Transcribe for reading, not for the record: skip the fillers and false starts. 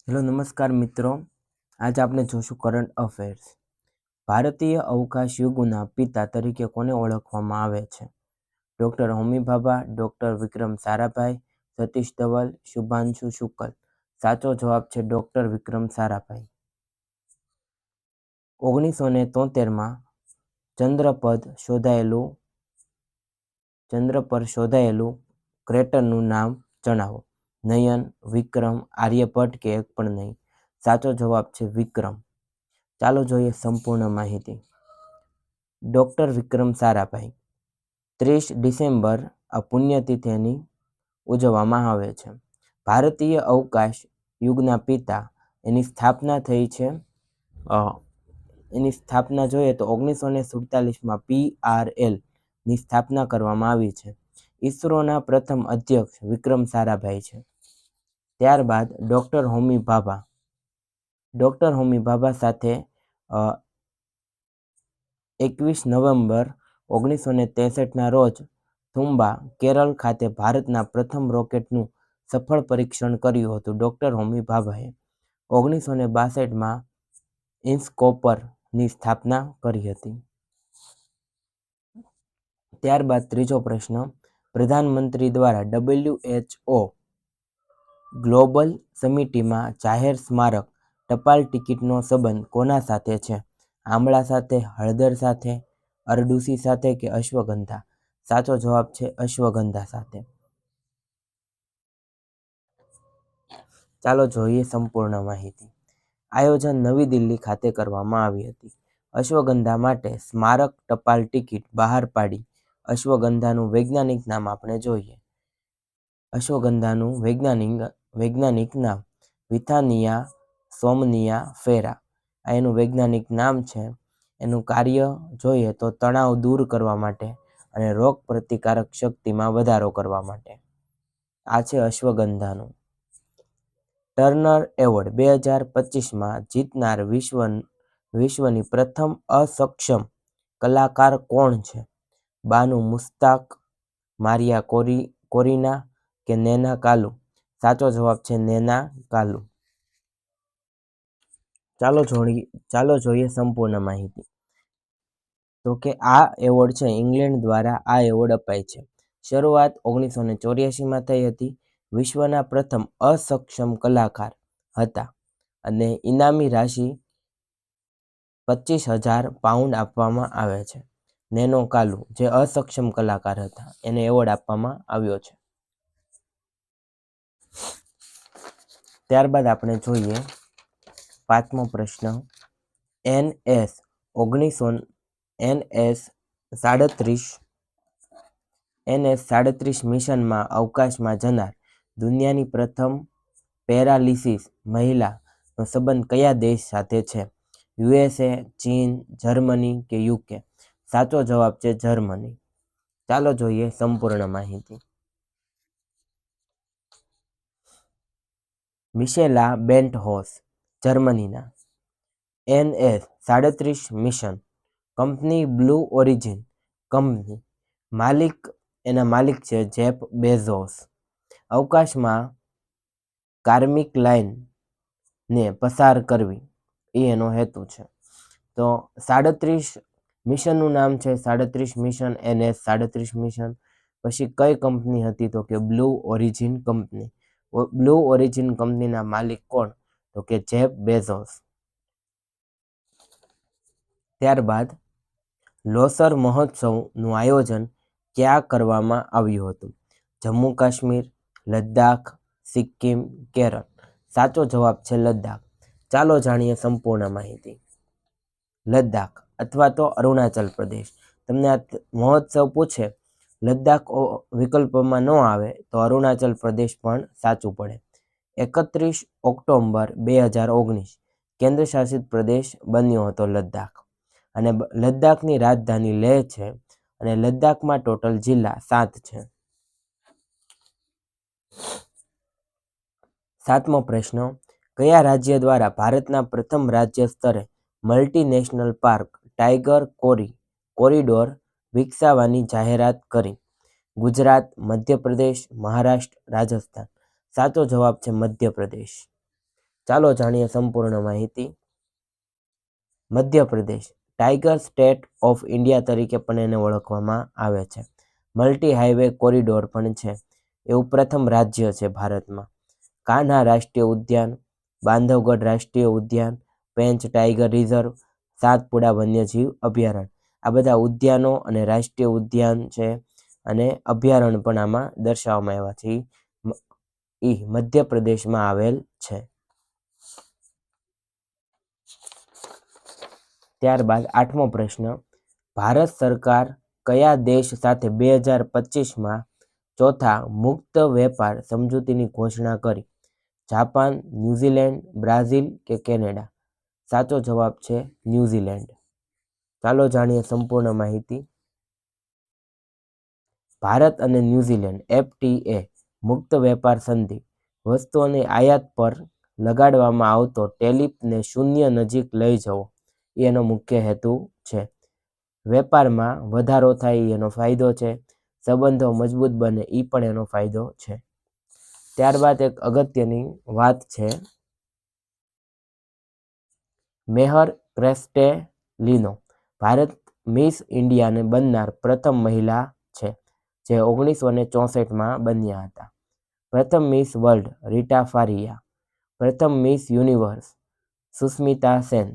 Hello નમસ્કાર મિત્રો, આજે આપણે જોશું કરંટ અફેર્સ. ભારતીય અવકાશ યુગના પિતા તરીકે કોને ઓળખવામાં આવે છે? ડૉક્ટર હોમી ભાભા, ડૉક્ટર વિક્રમ સારાભાઈ, સતીશ ધવન, શુભાંશુ શુક્લ. સાચો જવાબ છે ડૉક્ટર વિક્રમ સારાભાઈ. 1973માં ચંદ્ર પર શોધાયેલું ક્રેટરનું નામ જણાવો. નયન, વિક્રમ, આર્યભટ્ટ કે એક પણ નહીં. સાચો જવાબ છે વિક્રમ. ચાલો જોઈએ સંપૂર્ણ માહિતી. ડૉક્ટર વિક્રમ સારાભાઈ 30 ડિસેમ્બર આ પુણ્યતિથિની ઉજવવામાં આવે છે. ભારતીય અવકાશ યુગના પિતા. એની સ્થાપના થઈ છે એની સ્થાપના જોઈએ તો 1947માં PRL ની સ્થાપના કરવામાં આવી છે. ઈસરોના પ્રથમ અધ્યક્ષ વિક્રમ સારાભાઈ છે. ત્યારબાદ ડૉક્ટર હોમી ભાભા સાથે 21 નવેમ્બર 1963ના રોજ થુમ્બા, કેરળ ખાતે ભારતના પ્રથમ રોકેટનું સફળ પરીક્ષણ કર્યું હતું. ડૉક્ટર હોમી ભાભાએ 1962માં ઇન્સ્કોપરની સ્થાપના કરી હતી. ત્યારબાદ ત્રીજો પ્રશ્ન, પ્રધાનમંત્રી દ્વારા WHO ગ્લોબલ સમિટીમાં જાહેર સ્મારક ટપાલ ટિકિટનો સંબંધ કોના સાથે છે? આમળા સાથે, હળદર સાથે, અરડુસી સાથે કે અશ્વગંધા? સાચો જવાબ છે અશ્વગંધા સાથે. ચાલો જોઈએ સંપૂર્ણ માહિતી. આયોજન નવી દિલ્હી ખાતે કરવામાં આવી હતી. અશ્વગંધા માટે સ્મારક ટપાલ ટિકિટ બહાર પાડી. અશ્વગંધાનું વૈજ્ઞાનિક નામ આપણે જોઈએ. અશ્વગંધાનું વૈજ્ઞાનિક નામ વિથાનિયા સોમનિયા ફેરા. આ એનું વૈજ્ઞાનિક નામ છે. એનું કાર્ય જોઈએ તો તણાવ દૂર કરવા માટે અને રોગ પ્રતિકારક શક્તિમાં વધારો કરવા માટે. આ છે અશ્વગંધાનું. ટર્નર એવોર્ડ 2025માં જીતનાર વિશ્વની પ્રથમ અસક્ષમ કલાકાર કોણ છે? બાનુ મુશ્તાક, મારિયા કોરિના કે નૈના કાલુ? સાચો જવાબ છે નૈના કાલુ. ચાલો જોઈએ સંપૂર્ણ માહિતી. તો કે આ એવોર્ડ છે ઇંગ્લેન્ડ દ્વારા આ એવોર્ડ અપાય છે. શરૂઆત 1984માં થઈ હતી. વિશ્વના પ્રથમ અસક્ષમ કલાકાર હતા અને ઇનામી રાશિ £25,000 આપવામાં આવે છે. નૈનો કાલુ જે અસક્ષમ કલાકાર હતા એને એવોર્ડ આપવામાં આવ્યો છે. ત્યારબાદ આપણે જોઈએ પાંચમો પ્રશ્ન, NS-37 મિશનમાં અવકાશમાં જનાર દુનિયાની પ્રથમ પેરાલિસિસ મહિલાનો સંબંધ કયા દેશ સાથે છે? USA, ચીન, જર્મની કે UK? સાચો જવાબ છે જર્મની. ચાલો જોઈએ સંપૂર્ણ માહિતી. મિશેલા બેન્ટહોસ જર્મનીના. NS-37 mission company blue origin company. માલિક છે જેફ બેઝોસ. અવકાશમાં કાર્મિક લાઇનને પસાર કરવી એ એનો હેતુ છે. તો 37 મિશનનું નામ છે 37 મિશન, NS-37 મિશન. પછી કઈ કંપની હતી? તો કે blue origin company. Blue origin કંપનીના માલિક કોણ? તો કે જેફ બેઝોસ. ત્યારબાદ લોસર મહોત્સવનું આયોજન ક્યાં કરવામાં આવ્યું હતું? જમ્મુ કાશ્મીર, લદ્દાખ, સિક્કિમ, કેરળ? સાચો જવાબ છે લદ્દાખ. ચાલો જાણીએ સંપૂર્ણ માહિતી. લદ્દાખ અથવા તો અરુણાચલ પ્રદેશ. તમને આ મહોત્સવ પૂછે, લદ્દાખ વિકલ્પમાં ન આવે તો અરુણાચલ પ્રદેશ પણ સાચું પડે. 31 ઓક્ટોબર 2019 કેન્દ્ર શાસિત પ્રદેશ બન્યો હતો લદ્દાખ. અને લદ્દાખની રાજધાની લેહ છે અને લદ્દાખમાં ટોટલ જિલ્લા 7 છે. સાતમો પ્રશ્ન, કયા રાજ્ય દ્વારા ભારતના પ્રથમ રાજ્ય સ્તરે મલ્ટીનેશનલ પાર્ક ટાઈગર કોરિડોર વિકસાવવાની જાહેરાત કરી? ગુજરાત, મધ્યપ્રદેશ, મહારાષ્ટ્ર, રાજસ્થાન? સાચો જવાબ છે મધ્યપ્રદેશ. ચાલો જાણીએ સંપૂર્ણ માહિતી. Madhya Pradesh tiger state of India તરીકે પણ એને ઓળખવામાં આવે છે. મલ્ટી હાઈવે કોરિડોર પણ છે. એવું પ્રથમ રાજ્ય છે ભારતમાં. કાન્હા રાષ્ટ્રીય ઉદ્યાન, બાંધવગઢ રાષ્ટ્રીય ઉદ્યાન, પેંચ ટાઈગર રિઝર્વ, સાતપુડા વન્યજીવ અભયારણ્ય. આ બધા ઉદ્યાનો અને રાષ્ટ્રીય ઉદ્યાન છે અને અભયારણ્ય પણ આમાં દર્શાવવામાં આવ્યા છે. એ મધ્યપ્રદેશમાં આવેલ છે. ત્યારબાદ 8મો પ્રશ્ન, ભારત સરકાર કયા દેશ સાથે 2025માં ચોથા મુક્ત વેપાર સમજૂતીની ઘોષણા કરી? જાપાન, ન્યૂઝીલેન્ડ, બ્રાઝિલ કે કેનેડા? સાચો જવાબ છે ન્યૂઝીલેન્ડ. ચાલો જાણીએ સંપૂર્ણ માહિતી. ભારત અને ન્યૂઝીલેન્ડ FTA મુક્ત વેપાર સંધિ વસ્તુઓની આયાત પર લગાડવામાં આવતો ટેરિફને શૂન્ય નજીક લઈ જવો એનો મુખ્ય હેતુ છે. વેપારમાં વધારો થાય એનો ફાયદો છે. સંબંધો મજબૂત બને એ પણ એનો ફાયદો છે. ત્યારબાદ એક અગત્યની વાત છે, મેહર ક્રેસ્ટેલિનો ભારત મિસ ઇન્ડિયાને બનનાર પ્રથમ મહિલા છે, જે 1964માં બન્યા હતા. પ્રથમ મિસ વર્લ્ડ રીટા ફારિયા, પ્રથમ મિસ યુનિવર્સ સુસ્મિતા સેન,